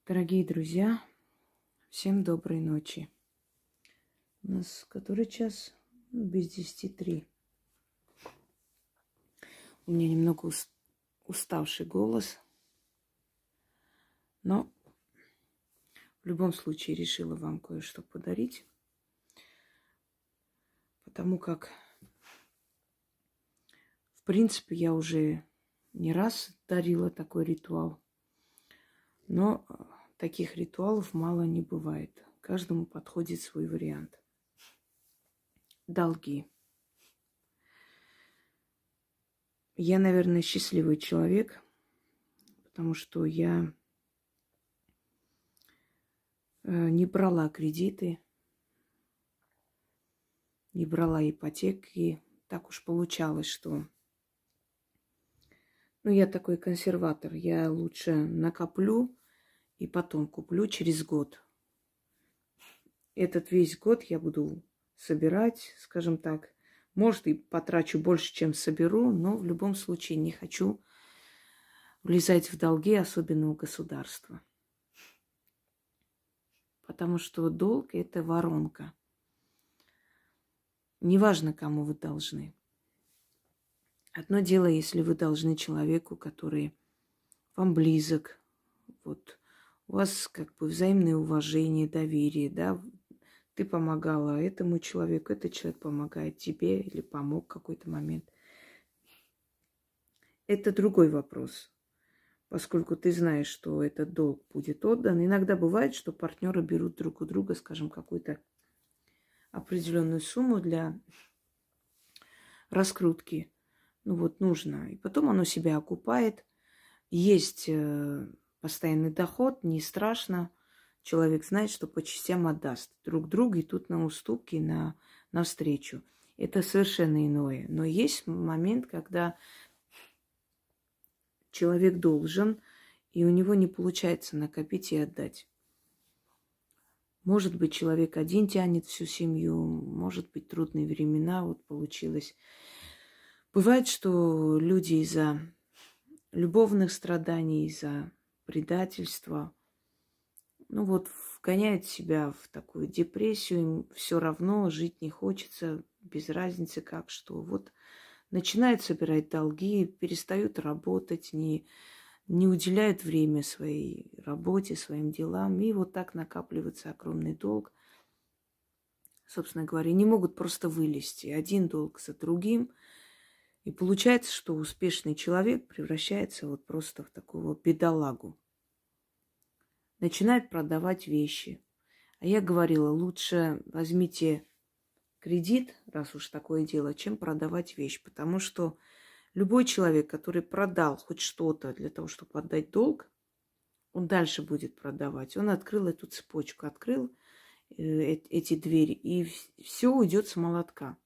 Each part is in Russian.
Дорогие друзья, всем доброй ночи. У нас который час? Без 10:03. У меня немного уставший голос, но в любом случае решила вам кое-что подарить, потому как, в принципе, я уже не раз дарила такой ритуал, но таких ритуалов мало не бывает. Каждому подходит свой вариант. Долги. Я, наверное, счастливый человек, потому что я не брала кредиты, не брала ипотеки. Так уж получалось, что... я такой консерватор. Я лучше накоплю и потом куплю через год. Этот весь год я буду собирать, скажем так. Может, и потрачу больше, чем соберу, но в любом случае не хочу влезать в долги, особенно у государства. Потому что долг – это воронка. Неважно, кому вы должны. Одно дело, если вы должны человеку, который вам близок, вот у вас как бы взаимное уважение, доверие, да, ты помогала этому человеку, этот человек помогает тебе или помог в какой-то момент. Это другой вопрос, поскольку ты знаешь, что этот долг будет отдан. Иногда бывает, что партнеры берут друг у друга, скажем, какую-то определенную сумму для раскрутки. Нужно. И потом оно себя окупает. Есть постоянный доход, не страшно. Человек знает, что по частям отдаст друг другу, и тут на уступки, навстречу. Это совершенно иное. Но есть момент, когда человек должен, и у него не получается накопить и отдать. Может быть, человек один тянет всю семью, может быть, трудные времена, вот получилось. Бывает, что люди из-за любовных страданий, из-за предательства, вгоняют себя в такую депрессию, им все равно жить не хочется, без разницы как что. Вот начинают собирать долги, перестают работать, не уделяют время своей работе, своим делам, и вот так накапливается огромный долг. Собственно говоря, не могут просто вылезти один долг за другим. И получается, что успешный человек превращается вот просто в такого бедолагу. Начинает продавать вещи. А я говорила, лучше возьмите кредит, раз уж такое дело, чем продавать вещь. Потому что любой человек, который продал хоть что-то для того, чтобы отдать долг, он дальше будет продавать. Он открыл эту цепочку, открыл эти двери, и все уйдет с молотка.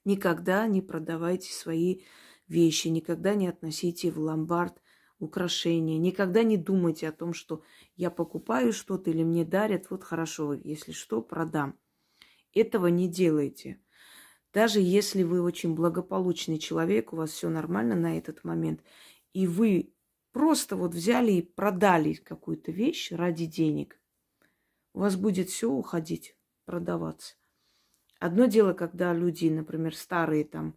Никогда не продавайте свои вещи, никогда не относите в ломбард украшения, никогда не думайте о том, что я покупаю что-то или мне дарят, вот хорошо, если что, продам. Этого не делайте. Даже если вы очень благополучный человек, у вас все нормально на этот момент, и вы просто вот взяли и продали какую-то вещь ради денег, у вас будет все уходить, продаваться. Одно дело, когда люди, например, старые там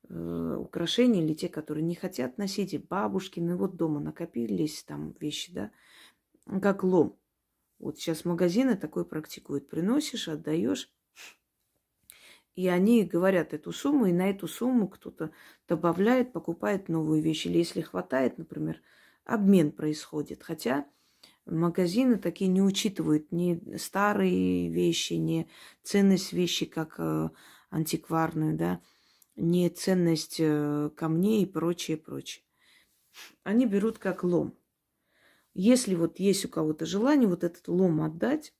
украшения или те, которые не хотят носить, и бабушкины, вот дома накопились там вещи, да, как лом. Вот сейчас магазины такое практикуют. Приносишь, отдаешь, и они говорят эту сумму, и на эту сумму кто-то добавляет, покупает новую вещь. Или если хватает, например, обмен происходит. Хотя магазины такие не учитывают ни старые вещи, ни ценность вещи как антикварную, да, ни ценность камней и прочее, прочее. Они берут как лом. Если вот есть у кого-то желание вот этот лом отдать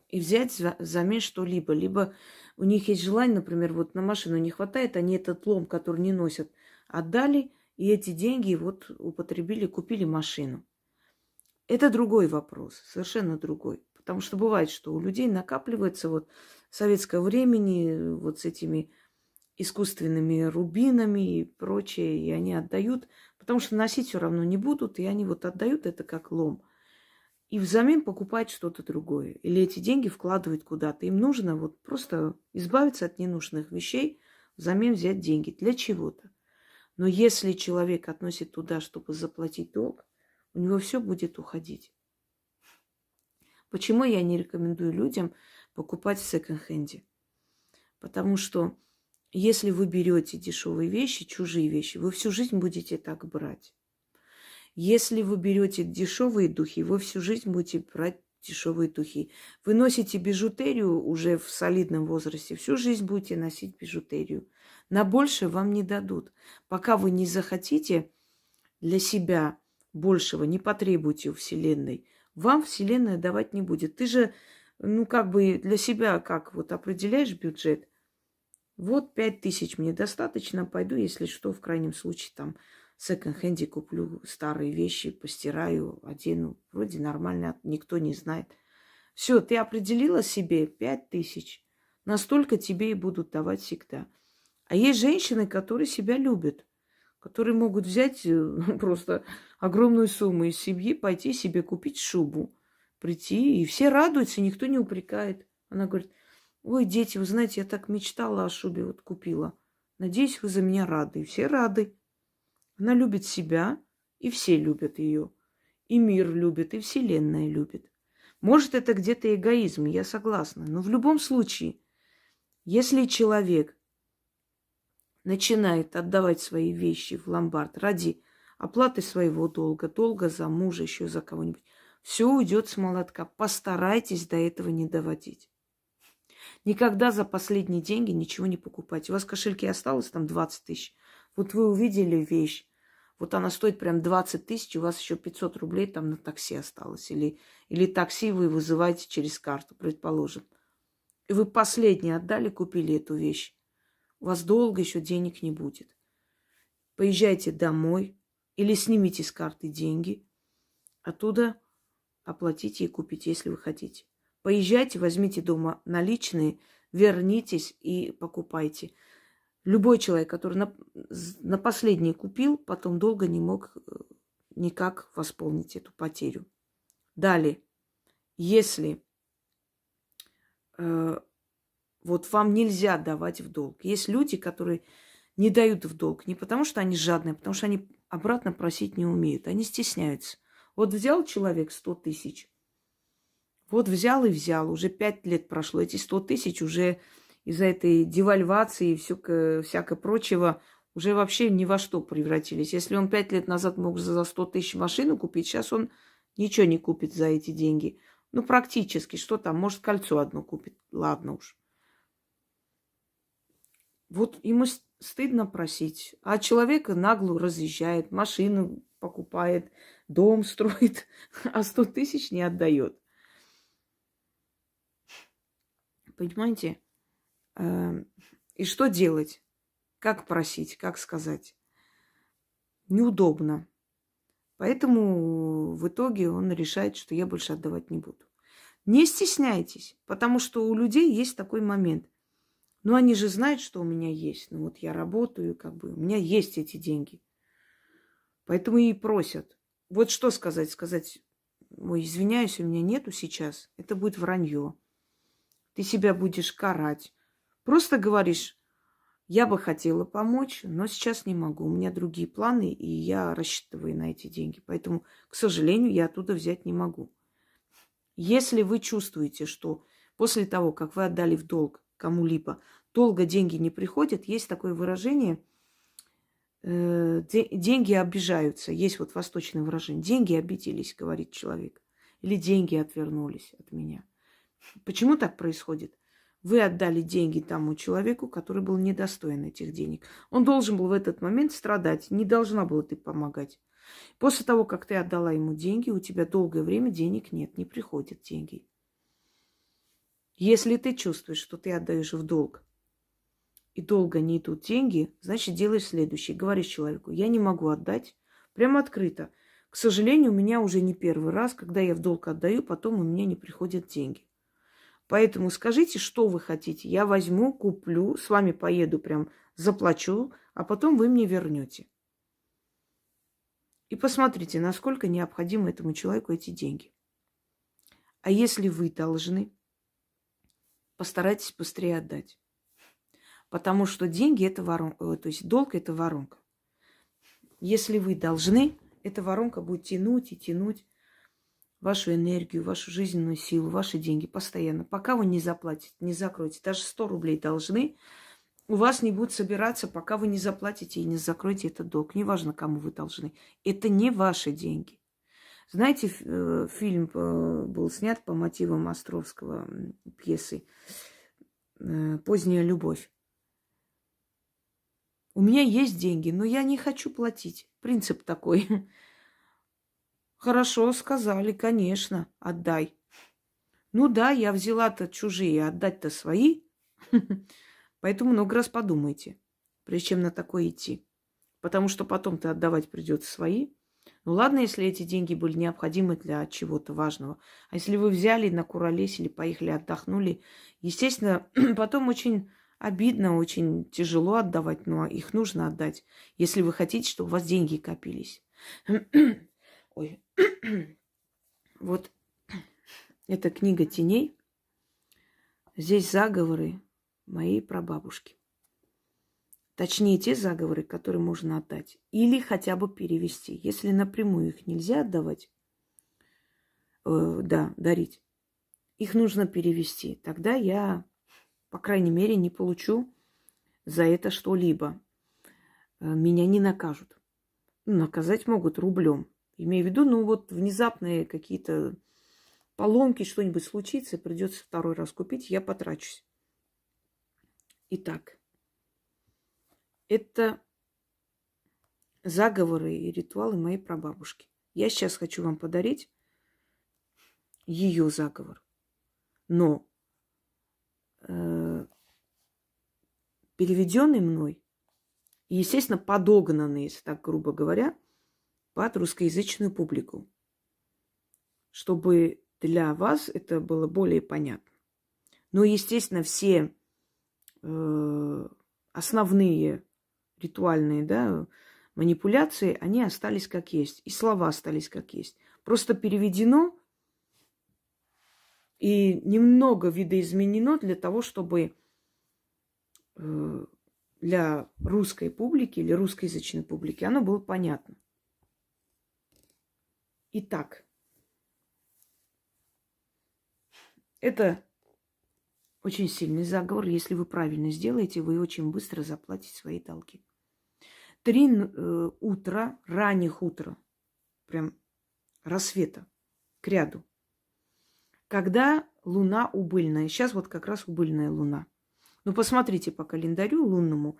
и взять взамен что-либо, либо у них есть желание, например, вот на машину не хватает, они этот лом, который не носят, отдали, и эти деньги вот употребили, купили машину. Это другой вопрос, совершенно другой. Потому что бывает, что у людей накапливается вот советского времени вот с этими искусственными рубинами и прочее, и они отдают, потому что носить все равно не будут, и они вот отдают это как лом. и взамен покупает что-то другое. Или эти деньги вкладывают куда-то. Им нужно вот просто избавиться от ненужных вещей, взамен взять деньги для чего-то. Но если человек относит туда, чтобы заплатить долг, у него все будет уходить. Почему я не рекомендую людям покупать в секонд-хенде? Потому что если вы берете дешевые вещи, чужие вещи, вы всю жизнь будете так брать. Если вы берете дешевые духи, вы всю жизнь будете брать дешевые духи. Вы носите бижутерию уже в солидном возрасте, всю жизнь будете носить бижутерию. На больше вам не дадут. Пока вы не захотите для себя большего, не потребуете у Вселенной, вам Вселенная давать не будет. Ты же, для себя как вот определяешь бюджет. Вот 5000 мне достаточно, пойду, если что, в крайнем случае, там, в секонд-хенде куплю старые вещи, постираю, одену. Вроде нормально, никто не знает. Все, ты определила себе 5000. Настолько тебе и будут давать всегда. А есть женщины, которые себя любят, которые могут взять просто огромную сумму из семьи, пойти себе купить шубу, прийти, и все радуются, никто не упрекает. Она говорит: ой, дети, вы знаете, я так мечтала о шубе, вот купила. Надеюсь, вы за меня рады. И все рады. Она любит себя, и все любят ее. И мир любит, и Вселенная любит. Может, это где-то эгоизм, я согласна. Но в любом случае, если человек начинает отдавать свои вещи в ломбард ради оплаты своего долга, долга за мужа, еще за кого-нибудь, все уйдет с молотка. Постарайтесь до этого не доводить. Никогда за последние деньги ничего не покупайте. У вас в кошельке осталось там 20 тысяч. Вот вы увидели вещь, вот она стоит прям 20 тысяч, у вас еще 500 рублей там на такси осталось. Или такси вы вызываете через карту, предположим. И вы последнее отдали, купили эту вещь. У вас долго еще денег не будет. Поезжайте домой или снимите с карты деньги. Оттуда оплатите и купите, если вы хотите. Поезжайте, возьмите дома наличные, вернитесь и покупайте. Любой человек, который на последний купил, потом долго не мог никак восполнить эту потерю. Далее, если вот вам нельзя давать в долг. Есть люди, которые не дают в долг не потому, что они жадные, а потому что они обратно просить не умеют. Они стесняются. Вот взял человек 100 тысяч, вот взял и взял. Уже 5 лет прошло. Эти 100 тысяч уже из-за этой девальвации и всякое прочего уже вообще ни во что превратились. Если он 5 лет назад мог за 100 тысяч машину купить, сейчас он ничего не купит за эти деньги. Ну, практически. Что там? Может, кольцо одно купит. Ладно уж. Вот ему стыдно просить. А человек нагло разъезжает, машину покупает, дом строит, а 100 тысяч не отдает. Понимаете? И что делать? Как просить? Как сказать? Неудобно. Поэтому в итоге он решает, что я больше отдавать не буду. Не стесняйтесь, потому что у людей есть такой момент. Ну, они же знают, что у меня есть. Ну, вот я работаю, у меня есть эти деньги. Поэтому и просят. Вот что сказать? Сказать: ой, извиняюсь, у меня нету сейчас. Это будет вранье. Ты себя будешь карать. Просто говоришь: я бы хотела помочь, но сейчас не могу. У меня другие планы, и я рассчитываю на эти деньги. Поэтому, к сожалению, я оттуда взять не могу. Если вы чувствуете, что после того, как вы отдали в долг кому-либо, долго деньги не приходят, есть такое выражение: деньги обижаются. Есть вот восточное выражение: деньги обиделись, говорит человек. Или деньги отвернулись от меня. Почему так происходит? Вы отдали деньги тому человеку, который был недостоин этих денег. Он должен был в этот момент страдать. Не должна была ты помогать. После того, как ты отдала ему деньги, у тебя долгое время денег нет, не приходят деньги. Если ты чувствуешь, что ты отдаешь в долг, и долго не идут деньги, значит, делаешь следующее. Говоришь человеку: я не могу отдать. Прямо открыто. К сожалению, у меня уже не первый раз, когда я в долг отдаю, потом у меня не приходят деньги. Поэтому скажите, что вы хотите. Я возьму, куплю, с вами поеду, прям заплачу, а потом вы мне вернете. И посмотрите, насколько необходимы этому человеку эти деньги. А если вы должны, постарайтесь быстрее отдать. Потому что деньги – это воронка, то есть долг – это воронка. Если вы должны, эта воронка будет тянуть и тянуть вашу энергию, вашу жизненную силу, ваши деньги постоянно. Пока вы не заплатите, не закроете. Даже 100 рублей должны, у вас не будет собираться, пока вы не заплатите и не закроете этот долг. Неважно, кому вы должны. Это не ваши деньги. Знаете, фильм был снят по мотивам Островского пьесы «Поздняя любовь». У меня есть деньги, но я не хочу платить. Принцип такой. Хорошо, сказали, конечно, отдай. Ну да, я взяла-то чужие, отдать-то свои. Поэтому много раз подумайте, прежде чем на такое идти. Потому что потом-то отдавать придется свои. Ну ладно, если эти деньги были необходимы для чего-то важного. А если вы взяли, накуролесили, поехали, отдохнули, естественно, потом очень обидно, очень тяжело отдавать, но их нужно отдать, если вы хотите, чтобы у вас деньги копились. Ой. Вот эта книга теней. Здесь заговоры моей прабабушки. Точнее, те заговоры, которые можно отдать. Или хотя бы перевести. Если напрямую их нельзя отдавать, дарить, их нужно перевести. Тогда я, по крайней мере, не получу за это что-либо. Меня не накажут. Наказать могут рублем. Имею в виду, внезапные какие-то поломки, что-нибудь случится, придется второй раз купить, я потрачусь. Итак, это заговоры и ритуалы моей прабабушки. Я сейчас хочу вам подарить ее заговор. Но переведенный мной, и, естественно, подогнанный, если так грубо говоря, под русскоязычную публику, чтобы для вас это было более понятно. Но, естественно, все основные ритуальные манипуляции, они остались как есть. И слова остались как есть. Просто переведено и немного видоизменено для того, чтобы для русской публики или русскоязычной публики оно было понятно. Итак, это очень сильный заговор. Если вы правильно сделаете, вы очень быстро заплатите свои долги. 3 утра, ранних утра, прям рассвета, к ряду, когда луна убыльная. Сейчас вот как раз убыльная луна. Ну, посмотрите по календарю лунному,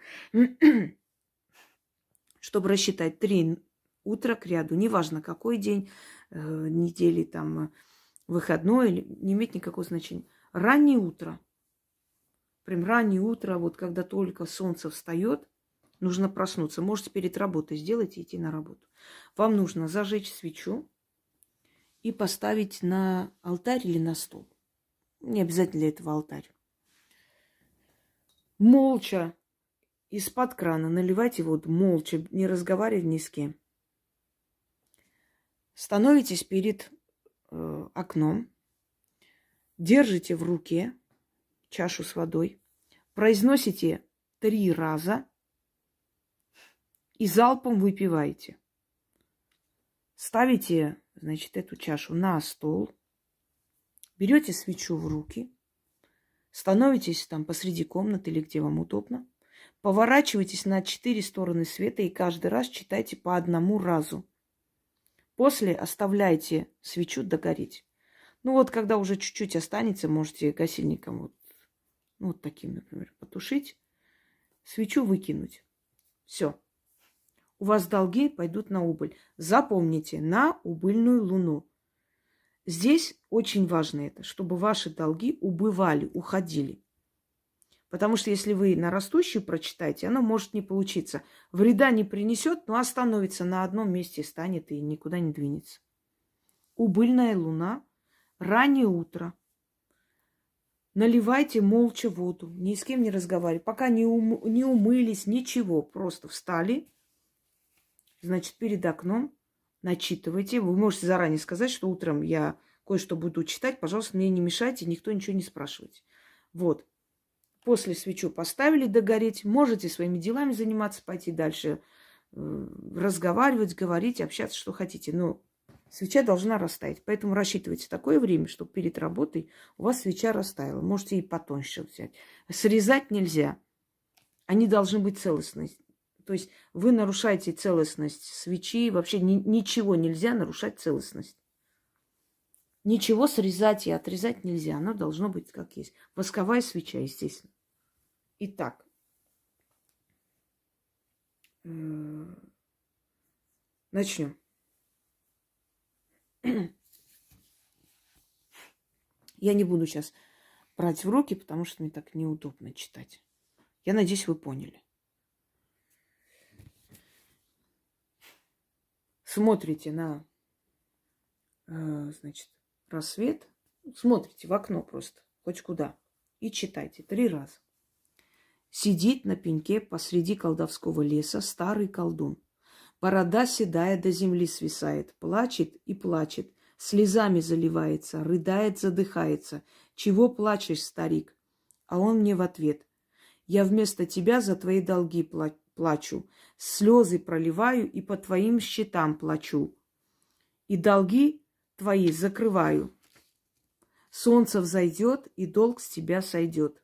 чтобы рассчитать 3 утра к ряду. Неважно, какой день недели, там, выходной, не имеет никакого значения. Раннее утро. Прям раннее утро, вот когда только солнце встает, нужно проснуться. Можете перед работой сделать и идти на работу. Вам нужно зажечь свечу и поставить на алтарь или на стол. Не обязательно для этого алтарь. Молча из-под крана наливайте воду, молча, не разговаривая ни с кем. Становитесь перед окном, держите в руке чашу с водой, произносите 3 раза и залпом выпиваете. Ставите, значит, эту чашу на стол, берете свечу в руки, становитесь там посреди комнаты или где вам удобно, поворачивайтесь на 4 стороны света и каждый раз читайте по 1 разу. После оставляйте свечу догореть. Ну вот, когда уже чуть-чуть останется, можете гасильником вот таким, например, потушить, свечу выкинуть. Все. У вас долги пойдут на убыль. Запомните, на убыльную луну. Здесь очень важно это, чтобы ваши долги убывали, уходили. Потому что если вы на растущую прочитаете, оно может не получиться. Вреда не принесет, но остановится на одном месте, станет и никуда не двинется. Убыльная луна, раннее утро. Наливайте молча воду, ни с кем не разговаривайте. Пока не умылись, ничего. Просто встали, значит, перед окном начитывайте. Вы можете заранее сказать, что утром я кое-что буду читать, пожалуйста, мне не мешайте, никто ничего не спрашивайте. Вот. После свечу поставили догореть, можете своими делами заниматься, пойти дальше, разговаривать, говорить, общаться, что хотите. Но свеча должна растаять. Поэтому рассчитывайте такое время, чтобы перед работой у вас свеча растаяла. Можете и потоньше взять. Срезать нельзя. Они должны быть целостные. То есть вы нарушаете целостность свечи. Вообще ничего нельзя нарушать целостность. Ничего срезать и отрезать нельзя. Оно должно быть как есть. Восковая свеча, естественно. Итак. Начнем. Я не буду сейчас брать в руки, потому что мне так неудобно читать. Я надеюсь, вы поняли. Смотрите на, значит, рассвет. Смотрите в окно просто, хоть куда. И читайте 3 раза. Сидит на пеньке посреди колдовского леса старый колдун. Борода седая до земли свисает, плачет и плачет, слезами заливается, рыдает, задыхается. Чего плачешь, старик? А он мне в ответ: я вместо тебя за твои долги плачу, слезы проливаю и по твоим счетам плачу. И долги твои закрываю. Солнце взойдет, и долг с тебя сойдет.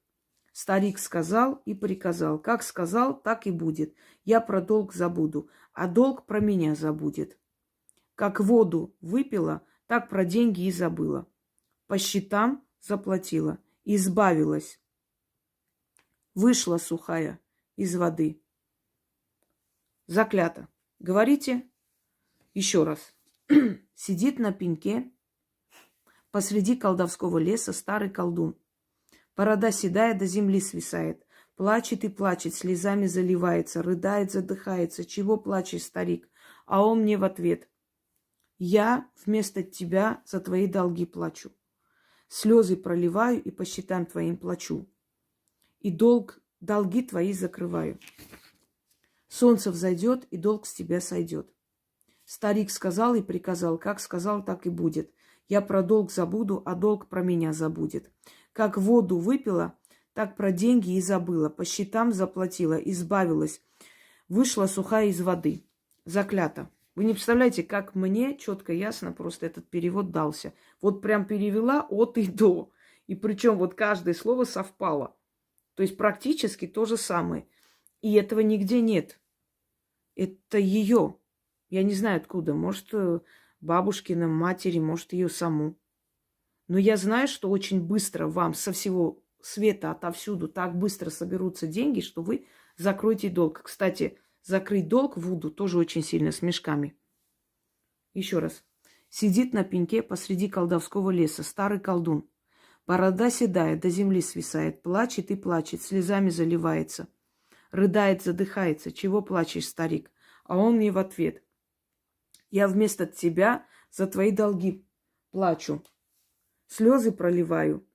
Старик сказал и приказал. Как сказал, так и будет. Я про долг забуду, а долг про меня забудет. Как воду выпила, так про деньги и забыла. По счетам заплатила, избавилась. Вышла сухая из воды. Заклято. Говорите еще раз. Сидит на пеньке посреди колдовского леса старый колдун. Борода седая до земли свисает. Плачет и плачет, слезами заливается, рыдает, задыхается. Чего плачешь, старик? А он мне в ответ: я вместо тебя за твои долги плачу. Слезы проливаю и по счетам твоим плачу. И долги твои закрываю. Солнце взойдет, и долг с тебя сойдет. Старик сказал и приказал. Как сказал, так и будет. Я про долг забуду, а долг про меня забудет. Как воду выпила, так про деньги и забыла. По счетам заплатила, избавилась. Вышла сухая из воды. Заклято. Вы не представляете, как мне четко, ясно просто этот перевод дался. Вот прям перевела от и до. И причем вот каждое слово совпало. То есть практически то же самое. И этого нигде нет. Это ее. Я не знаю откуда. Может, бабушкина, матери, может, ее саму. Но я знаю, что очень быстро вам со всего света, отовсюду так быстро соберутся деньги, что вы закроете долг. Кстати, закрыть долг в Вуду тоже очень сильно с мешками. Еще раз. Сидит на пеньке посреди колдовского леса старый колдун. Борода седая, до земли свисает, плачет и плачет, слезами заливается. Рыдает, задыхается. Чего плачешь, старик? А он мне в ответ: я вместо тебя за твои долги плачу. Слезы проливаю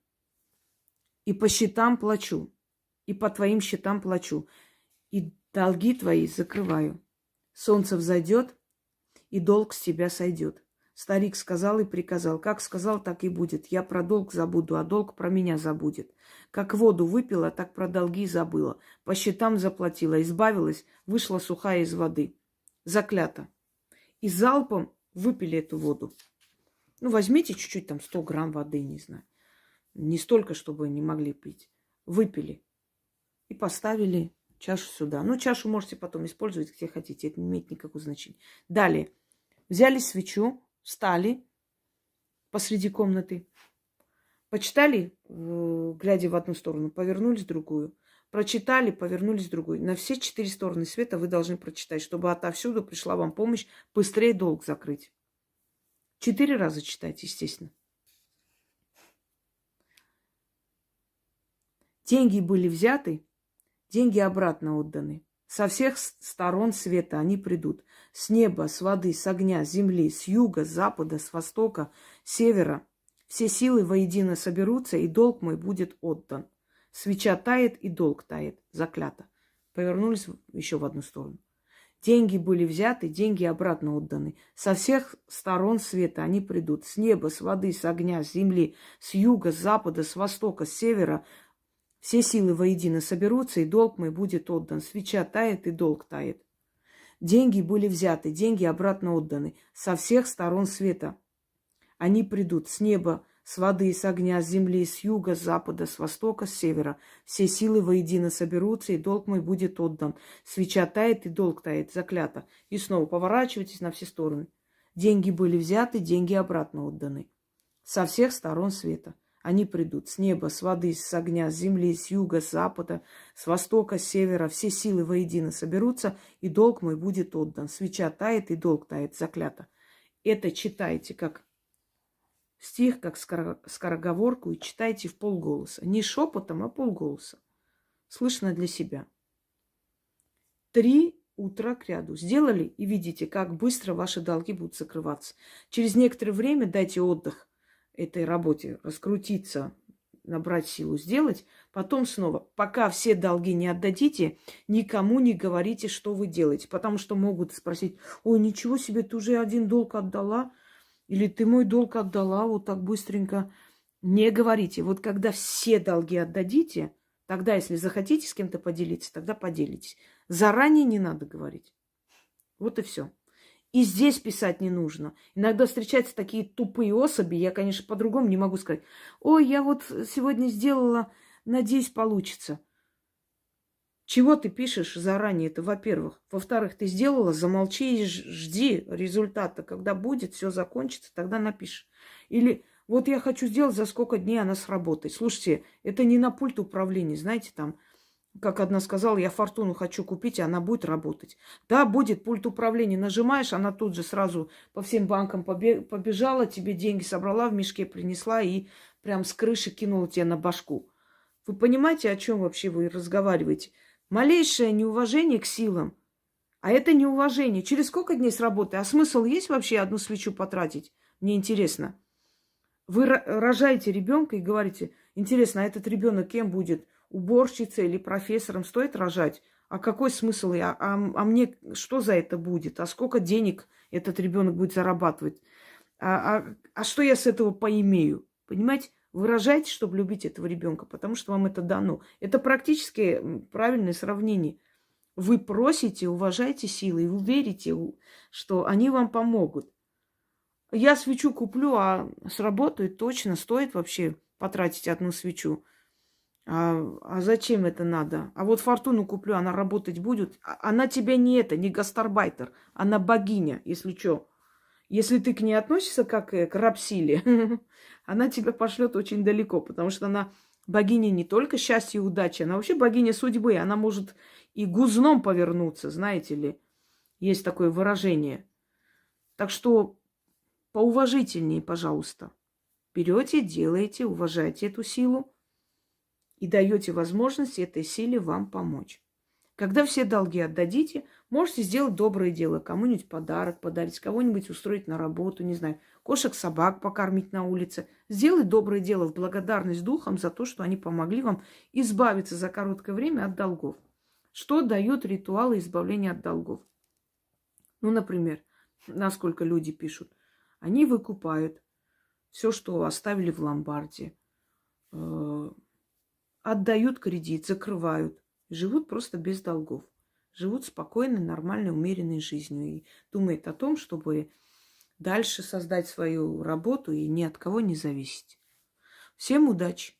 и по счетам плачу, и по твоим счетам плачу, и долги твои закрываю. Солнце взойдет, и долг с тебя сойдет. Старик сказал и приказал. Как сказал, так и будет. Я про долг забуду, а долг про меня забудет. Как воду выпила, так про долги забыла. По счетам заплатила, избавилась, вышла сухая из воды. Заклято. И залпом выпили эту воду. Ну, возьмите чуть-чуть, там, 100 грамм воды, не знаю. Не столько, чтобы не могли пить. Выпили. И поставили чашу сюда. Ну, чашу можете потом использовать, где хотите. Это не имеет никакого значения. Далее. Взяли свечу, встали посреди комнаты. Почитали, глядя в одну сторону, повернулись в другую. Прочитали, повернулись в другую. На все 4 стороны света вы должны прочитать, чтобы отовсюду пришла вам помощь быстрее долг закрыть. 4 раза читать, естественно. Деньги были взяты, деньги обратно отданы. Со всех сторон света они придут. С неба, с воды, с огня, с земли, с юга, с запада, с востока, с севера. Все силы воедино соберутся, и долг мой будет отдан. Свеча тает, и долг тает. Заклято. Повернулись еще в одну сторону. Деньги были взяты, деньги обратно отданы. Со всех сторон света они придут. С неба, с воды, с огня, с земли, с юга, с запада, с востока, с севера. Все силы воедино соберутся, и долг мой будет отдан. Свеча тает, и долг тает. Деньги были взяты, деньги обратно отданы. Со всех сторон света они придут. С неба, с воды, с огня, с земли, с юга, с запада, с востока, с севера. Все силы воедино соберутся, и долг мой будет отдан. Свеча тает, и долг тает. Заклято. И снова поворачивайтесь на все стороны. Деньги были взяты, деньги обратно отданы. Со всех сторон света. Они придут с неба, с воды, с огня, с земли, с юга, с запада, с востока, с севера. Все силы воедино соберутся, и долг мой будет отдан. Свеча тает, и долг тает. Заклято. Это читайте как стих, как скороговорку, и читайте в полголоса. Не шепотом, а полголоса. Слышно для себя. 3 утра к ряду. Сделали, и видите, как быстро ваши долги будут закрываться. Через некоторое время дайте отдых этой работе, раскрутиться, набрать силу, сделать. Потом снова, пока все долги не отдадите, никому не говорите, что вы делаете. Потому что могут спросить: ой, ничего себе, ты уже один долг отдала? Или ты мой долг отдала вот так быстренько? Не говорите. Вот когда все долги отдадите, тогда, если захотите с кем-то поделиться, тогда поделитесь. Заранее не надо говорить. Вот и все. И здесь писать не нужно. Иногда встречаются такие тупые особи, я, конечно, по-другому не могу сказать. Ой, я вот сегодня сделала, надеюсь, получится. Чего ты пишешь заранее? Это, во-первых. Во-вторых, ты сделала, замолчи и жди результата. Когда будет, все закончится, тогда напишешь. Или вот я хочу сделать, за сколько дней она сработает. Слушайте, это не на пульт управления, знаете, там, как одна сказала, я фортуну хочу купить, и она будет работать. Да, будет пульт управления. Нажимаешь, она тут же сразу по всем банкам побежала, тебе деньги собрала, в мешке принесла и прям с крыши кинула тебе на башку. Вы понимаете, о чем вообще вы разговариваете? Малейшее неуважение к силам. А это неуважение. Через сколько дней сработает? А смысл есть вообще одну свечу потратить? Мне интересно. Вы рожаете ребенка и говорите: интересно, а этот ребенок кем будет? Уборщицей или профессором? Стоит рожать? А какой смысл? А мне что за это будет? А сколько денег этот ребенок будет зарабатывать? А что я с этого поимею? Понимаете? Вы рожаете, чтобы любить этого ребенка, потому что вам это дано. Это практически правильное сравнение. Вы просите, уважайте силы, и вы верите, что они вам помогут. Я свечу куплю, а сработает точно. Стоит вообще потратить одну свечу. А зачем это надо? А вот фортуну куплю, она работать будет. Она тебе не гастарбайтер. Она богиня, если что. Если ты к ней относишься как к рабсиле, она тебя пошлет очень далеко, потому что она богиня не только счастья и удачи, она вообще богиня судьбы. Она может и гузном повернуться, знаете ли. Есть такое выражение. Так что поуважительнее, пожалуйста. Берете, делаете, уважайте эту силу и даете возможность этой силе вам помочь. Когда все долги отдадите, можете сделать доброе дело. Кому-нибудь подарок подарить, кого-нибудь устроить на работу, не знаю, кошек-собак покормить на улице. Сделать доброе дело в благодарность духам за то, что они помогли вам избавиться за короткое время от долгов. Что дают ритуалы избавления от долгов? Ну, например, насколько люди пишут. Они выкупают все, что оставили в ломбарде, отдают кредит, закрывают. Живут просто без долгов. Живут спокойной, нормальной, умеренной жизнью. И думают о том, чтобы дальше создать свою работу и ни от кого не зависеть. Всем удачи!